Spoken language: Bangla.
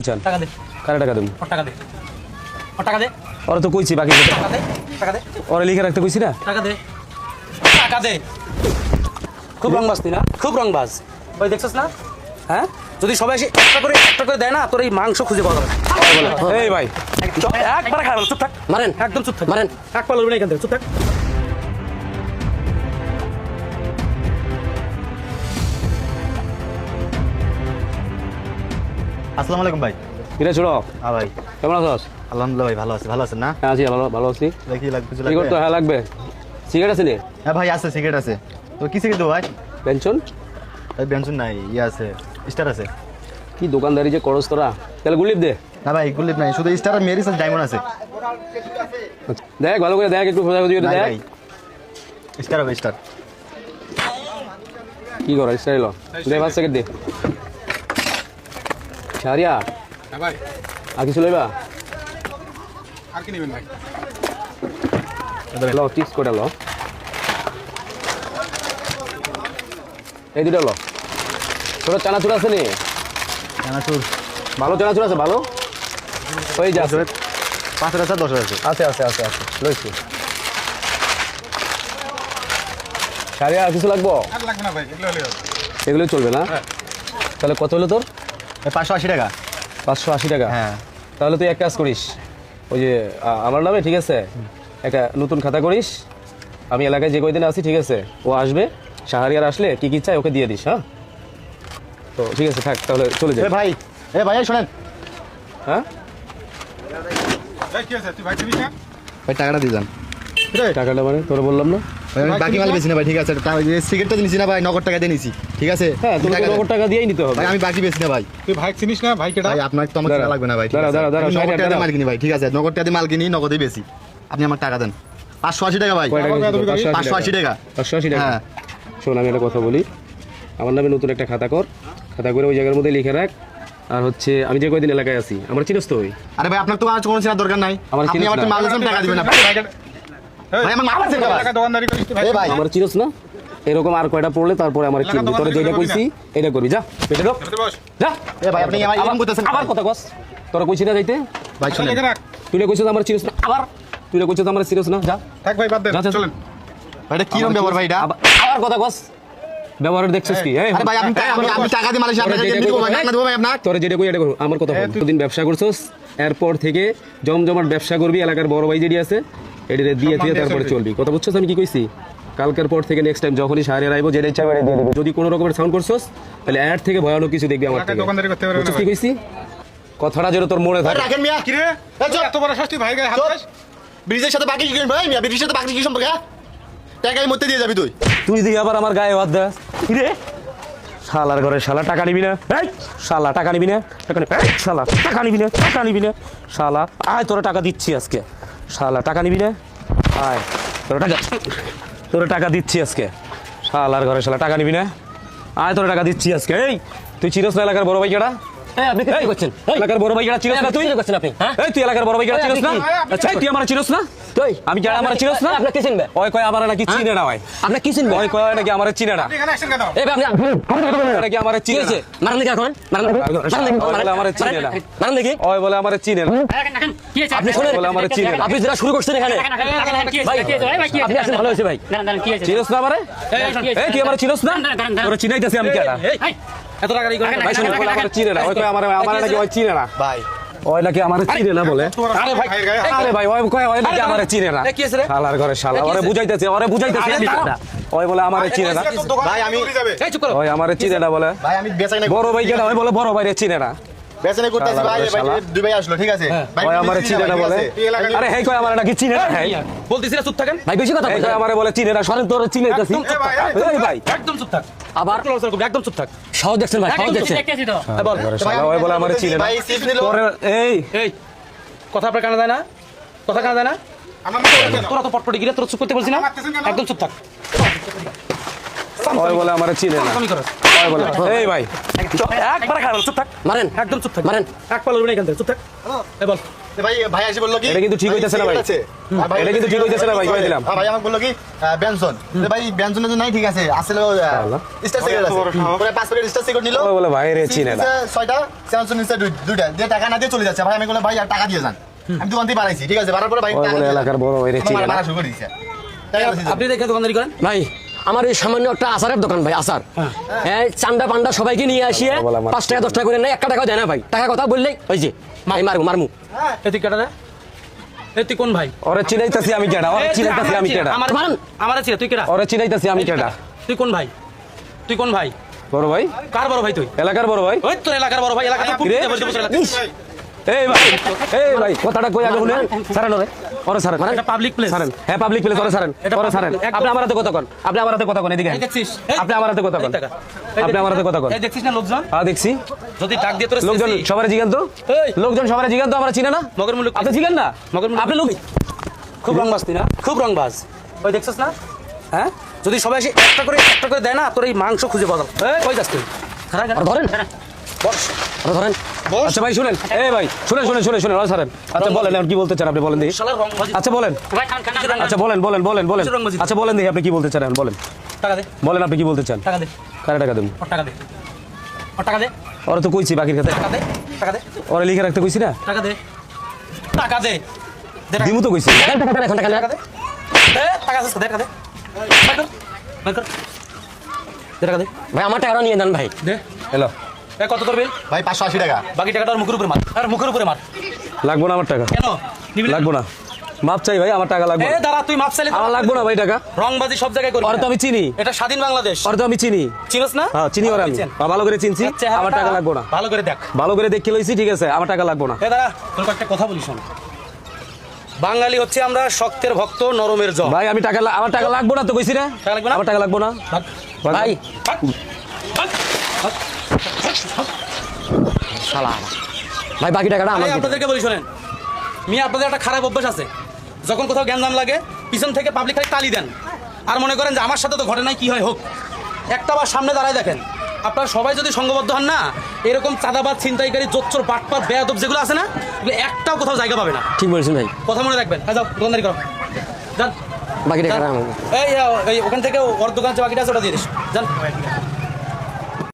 টাকা দে কারে টাকা দেব টাকা দে টাকা দে ওরা তো কইছি বাকি টাকা দে টাকা দে ওরা লিখে রাখতে কইছি না টাকা দে টাকা দে খুব রংবাজ তুই না খুব রংবাজ ওই দেখছস না হ্যাঁ যদি সবাই এসে একটা করে দেয় না তোর এই মাংস খুঁজে পাওয়া যাবে এই ভাই একবার খারাপ চুপ থাক মারেন একদম চুপ থাক মারেন এক পা লড়বি না এখান থেকে চুপ থাক আসসালামু আলাইকুম ভাই। কিরে ছোড়ো হ্যাঁ ভাই, কেমন আছিস? আলহামদুলিল্লাহ ভাই, ভালো আছে। ভালো আছেন না? হ্যাঁ আছি ভালো ভালো আছি। দেখি লাগবে কিছু কি করতে লাগবে? হ্যাঁ লাগবে সিগারেট আছে নি হ্যাঁ ভাই আছে, সিগারেট আছে। তো কি সিগারেট দেবো ভাই? পেনশন ভাই বেনসন নাই, ইয়ে আছে, স্টার আছে। কি দোকানদারি যে করস তোরা তাহলে গুলিপ দে না ভাই গুলিপ নাই, শুধু স্টার আর মেরিস আর ডায়মন্ড আছে। দেখ ভালো করে দেখ একটু খোঁজা খুঁজি করে নাই দেখ ভাই, স্টার হবে স্টার। কি কর স্টাইল দে 5 সেকেন্ড দে শাহরিয়া হ্যাঁ ভাই, আর কিছু লইবা আর কি নেবেন ভাই? লো টিক্স কোটা লো এই দুটো লো তোর চানাচুর আছে নি চানাচুর ভালো চানাচুর আছে ভালো ওই যা 5,000 আছে, 10,000 আছে। আছে আছে আছে আছে লইছি শাহরিয়া আর কিছু লাগবো আর লাগবে না ভাই, এগুলো হলেই হবে। এগুলো চলবে না হ্যাঁ। তাহলে কত হলো তোর এই 580 টাকা। 580 টাকা হ্যাঁ তাহলে তুই এক কাজ করিস ওই যে আমার নামে ঠিক আছে একটা নতুন খাতা করিস আমি এলাকায় যে কয়দিন আছি ঠিক আছে ও আসবে শাহরিয়ার আসলে কি কি চাই ওকে দিয়ে দিস হ্যাঁ তো ঠিক আছে থাক তাহলে চলে যাই এ ভাই শোনেন হ্যাঁ ভাই, কি আছে? তুই ভাই চিনিস না? ভাই, টাকাটা দিয়ে যান। টাকাটা মানে তোরা বললাম না ভাই, আমি বাকি মাল বেশি না ভাই, ঠিক আছে। সিগারেটটা নিছি না ভাই, নগদ টাকা দিয়ে নিছি, ঠিক আছে। হ্যাঁ তোর টাকা দেন। तो নগদ টাকা দিয়েই নিতে হবে ভাই আমি বাকি বেশি না ভাই। তুই ভাই চিনিস না? ভাই কেটা? ভাই আপনার তো আমার দাঁড়া, টাকা লাগবে না ভাই, ঠিক দাঁড়া, আছে। দাঁড়া, দাঁড়া, আমি নগদ সাইডে টাকা দিয়ে দাঁড়া। মাল কিনি ভাই, ঠিক আছে। নগদ টাকা দিয়ে মাল কিনি, নগদই বেশি। আপনি আমার টাকা দেন। 580 টাকা ভাই। কয় টাকা দিছিস তোর? 580 টাকা। 580 টাকা হ্যাঁ শোন আমি একটা কথা বলি আমার নামে নতুন একটা খাতা কর খাতা করে ওই জায়গার মধ্যে লিখে রাখ আর হচ্ছে আমি যে কয়দিন এলাকায় আছি আমার চিনস তো ওই আরে ভাই আপনার তো আর কোনো চেনার দরকার নাই। আমার আপনি চিনিস আমার না। মাল দিয়েছেন, টাকা দিবেন না। ভাই, ভাই কেটা? এই, ভাই, আমার মাল আছে না ভাই। এলাকা দোকানদারি করিস তুই ভাই? এ ভাই আমার চিনস না এরকম আর কয়টা পড়লে তারপরে আমার এলাকা চিনবি দোকান তোরা থেকে যেটা করবি কইছি এটা করবি যা পেটে ঢোক এটাতে বস। যা এ ভাই আপনি আমার এরকম করতেছেন। আবার কথা কস তোরা কইছি না যাইতে ভাই শুনেন, এখানে রাখ। তুই কইছিস আমার চিনস না আবার তুই কইছিস আমার চিনস না যা থাক ভাই, বাদ দেন। যা, যা, যা। চলেন। ভাই এটা কি রকম ব্যবহার ভাই এটা? আবার কথা কস ব্যবহার দেখছিস কি এই আরে ভাই আমি টাকা দিয়ে মাল আপনাকে দিয়ে দেবো ভাই, না দেবো ভাই আপনাকে। তোরা যেটা কই এটা করো আমার কথা বল দিন ব্যবসা করছস এরপর থেকে জমজমাট ব্যবসা করবি এলাকার বড় ভাই যেটি আছে এটিতে দিয়ে দিয়ে তারপরে চলবি কথা বুঝছস আমি কি কইছি কালকের পর থেকে নেক্সট টাইম যখনই শাহরিয়ার আইবো যেটা ইচ্ছা করে দিয়ে দিবি যদি কোনো রকমের সাউন্ড করছস তাহলে এর থেকে ভয়ানক কিছু দেখবি আমার এলাকায় থেকে দোকানদারি করতে পারবে না বুঝছস ভাই। কি কইছি কথাটা যেন তোর মনে ভাই থাকে রাখেন মিয়া। কি রে? এত বড় শাস্তি ভাই গায়ে হাত চুপ। দিস? ব্রিজের সাথে বাকি কি করেন ভাই? মিয়া ব্রিজের সাথে বাকি কি সম্পর্ক? হ্যাঁ? টাকাই মধ্যে দিয়ে যাবি তুই। তুই দিয়ে আবার আমার গায়ে হাত দাস কি রে শালার ঘরে শালা টাকা নিবি না এই শালা টাকা নিবি না টাকা নিবি এই শালা টাকা নিবি না টাকা নিবি না শালা আয় তোরা টাকা দিচ্ছি আজকে শালা টাকা নিবি না আয় তোরা টাকা দিচ্ছি আজকে শালার ঘরে শালা টাকা নিবি না আয় তোরা টাকা দিচ্ছি আজকে এই তুই চিরস না এলাকার বড় ভাই কেডা আপনি কি করছেন এলাকার বড় ভাই কেডা চিরস না তুই কি করছেন আপনি হ্যাঁ এই তুই এলাকার বড় ভাই কেডা চিরস না আচ্ছা তুই আমার চিরস না তুই আমি কেডা আমার চিরস না আপনি কি চিনবে ওই কয় আমার নাকি চিনে না ভাই আপনি কি চিনবে ওই কয় নাকি আমার চিনে না আপনি এখানে আসছেন কেন? এই ভাই আপনি নাকি আমার কি চিনে হয়েছে না মারান দেখি এখন মারান দেখি বলে আমার চিনে না মারান দেখি ওই বলে আমার চিনে না আপনি শুনেন বলে আমার চিনে না আপনি যেটা শুরু করছেন এখানে ভাই আপনি আসেন ভালো হয়েছে ভাই চিনস না আমারে এই তুই আমার চিনস না তোরা চিনাইতেছি আমি কেডা এত টাকা ভাই শুনে বলে আমার চিনে না ওই কয় আমার নাকি ওই চিনে না ভাই ওই নাকি আমার চিনে না বলে তোর ভাই গায়ে হাত- আরে ভাই ওই কয় ওই নাকি আমার চিনে না কি হয়েছে রে? শালার ঘরে শালা ওরে বুঝাইতেছে আমি কেডা ওই বলে আমার চিনে না তোর দোকান ভাই, আমি- চলে যাবে। এই চুপ করো ওই আমার চিনে না বলে ভাই আমি বেচাকেনা বড় ভাই কেডা ওই বলে বড় ভাইরে চিনে না বেচাকেনা করতেছি ভাই। ভাই শালা। দুই ভাই আসলো, ঠিক আছে। ভাই ওই আমার চিনে না বলে এই এলাকায়- আরে হেই কয় আমার নাকি চিনে না হেই বলতেছি না চুপ থাকেন ভাই বেশি কথা এই বলছেন কয় আমারে বলে চিনে না সরেন তোর চিনাইতেছি একদম চুপ থাক। এই ভাই একদম চুপ থাক আবার একদম চুপ থাক সহজ দেখছেন ভাই সহজ দেখছেন বল শালা ওই বলে আমার চিনে না ভাই চিপস নিলো। তোর এই এই কথা আপনার কানে যায় না কথা কানে যায় না আমার মাথায় কেন? তোরা তো পটপটি গিরে তোর চুপ করতে বলছি না মারতেছেন কেন? একদম চুপ থাক ওই বলে আমার চিনে না আমি করো ওই বলে এই ভাই একবার খারাপ চুপ থাক মারেন একদম চুপ থাক মারেন। এক পাল উঠবে এখান থেকে চুপ থাক এই বল ভাই ভাই এসে বললো কি এটা কিন্তু ঠিক হইতেছে না ভাই। এটা কিন্তু ঠিক হইতেছে না ভাই, কই দিলাম। ভাই আমাকে বললো কি বেনসন ভাই বেনসনের জন্য নাই ঠিক আছে আসলে স্টার সিগারেট আছে পরে 5 প্যাকেট স্টার সিগারেট নিল ওই বলে ভাই রে চিনে না 6টা স্যামসং নিচে দুইটা দিয়ে টাকা না দিয়ে চলে যাচ্ছে ভাই আমি বললাম ভাই আর টাকা দিয়ে যান আমি দোকান থেকে বাড়াইছি ঠিক আছে বাড়ার পরে ভাই ওই টাকা বলে দিয়ে এলাকার বড় ভাই রে চিনে না মারা শুরু করে দিয়েছে তাই আছে আপনি দেখে দোকানদারি করেন ভাই আমার এই সামান্য একটা আচারের দোকান ভাই আচার এই চান্দা পান্ডা সবাইকে নিয়ে আসিয়ে বলা আমার- 5 টাকা 10 টাকা করে নেয় 1 টাকাও দেয় না ভাই টাকা কথা বললেই ওই যে মারমু এই তুই কেটা রে এই তুই কোন ভাই ওরে চিনাইতাছি আমি কেডা ওরে চিনাইতাছি আমি কেডা আমার মারেন। আমার ছিল তুই কেটা ওরে চিনাইতাছি আমি কেডা তুই কোন ভাই তুই কোন ভাই বড় ভাই কার বড় ভাই তুই এলাকার বড় ভাই ওই তোর এলাকার বড় ভাই এলাকার তো কিরে? এই ভাই কথাটা কই আগে শুনেন সারেন ওরে ওরে সারেন এটা পাবলিক প্লেস সারেন হ্যাঁ পাবলিক প্লেস ওরে সারেন এটা ওরে সারেন একদম- আপনি আমার হাতে কথা কোন আপনি আমার হাতে কথা কোন এদিকে এই দেখছিস আপনি আমার হাতে কথা কোন এই টাকা। এই আপনি আমার হাতে কথা কোন এই দেখছিস না লোকজন হ্যাঁ দেখছি যদি ডাক দিয়ে তোর লোকজন সবারে জিগান তো এই। লোকজন সবারে জিগান তো আমরা চিনে না মগের মুলুক আপনি জিগান না মগের মুলুক আপনি লোক খুব রংবাজ তুই না খুব রংবাজ ওই দেখছিস না হ্যাঁ যদি সবাই এসে একটা করে দেয় না তোর এই মাংস খুঁজে পাওয়া যাবে এই কই যাস তুই খারাপ আর ধরেন বস আর ধরেন আচ্ছা ভাই শুনেন এই ভাই শুনেন শুনেন শুনেন শুনেন ওরে সারেন আচ্ছা বলেন এখন কি বলতে চান আপনি বলেন দেখি শালার রংবাজি আচ্ছা বলেন ভাই খান আচ্ছা বলেন বলেন বলেন বলেন কিসের রংবাজি? আচ্ছা বলেন দেখি আপনি কি বলতে চান এখন বলেন টাকা দে বলেন আপনি কি বলতে চান টাকা দে কারে টাকা দেবো ওর টাকা দে ওর টাকা দে ওরা তো কইছি বাকির কাছে টাকা দে টাকা দে ওরা লিখে রাখতে কইছি না টাকা দে টাকা দে দে টাকা। দিমু তো কইছি এখন টাকা টাকা দে দে টাকা আছে দে টাকা দে বাই কর বাই কর দে টাকা দে ভাই আমার টাকাটা নিয়ে দেন ভাই দে হ্যালো এ কত তোর বিল ভাই 580 টাকা বাকি টাকাটা ওর মুখের উপরে মার আর মুখের উপরে মার লাগবো না আমার টাকা কেন নিবি না? লাগবো না মাপ চাই ভাই আমার টাকা লাগবে এ দাঁড়া তুই মাপ চাইলে তো- আমার লাগবো না ভাই টাকা রংবাজি সব জায়গায় করবি ওরা তো আমি চিনি এটা স্বাধীন বাংলাদেশ ওরা তো আমি চিনি চিনস না হ্যাঁ চিনি ওরা আমি চিন। ভালো করে চিনছি আচ্ছা, চেহারাটা আমার টাকা লাগবো না ভালো করে দেখ ভালো করে দেখে লইছি ঠিক আছে আমার টাকা লাগবো না এ দাঁড়া তোর একটা কথা বলিস শোন বাঙালি হচ্ছে আমরা শক্তের ভক্ত নরমের জয় ভাই আমি টাকা আমার টাকা লাগবো না তো কইছি না টাকা লাগবে না? আমার টাকা লাগবো না ভাগ, ভাই ভাগ, ভাগ, ভাগ। শালা ভাই বাকি টাকাটা আমার আমি দিন। আপনাদেরকে বলি শোনেন মিয়া আপনাদের একটা খারাপ অভ্যাস আছে যখন কোথাও জ্ঞান লাগে পিছন থেকে পাবলিক খালি তালি দেন আর মনে করেন যে আমার সাথে তো ঘটে নাই কি হয় হোক একটা বার সামনে দাঁড়ায় দেখেন আপনারা সবাই যদি সংঘবদ্ধ হন না এরকম চাঁদাবাদ ছিনতাইকারী জোচ্চর পাটপাত বেয়াদব যেগুলো আছে না এগুলো একটাও কোথাও জায়গা পাবে না ঠিক বলেছেন ভাই কথা মনে রাখবেন হ্যাঁ যাও দোকানদারি করো যান বাকি যান। টাকাটা আমার এই ওখান থেকে ওর দোকান আছে বাকিটা আছে ওটা দিয়ে দিস যান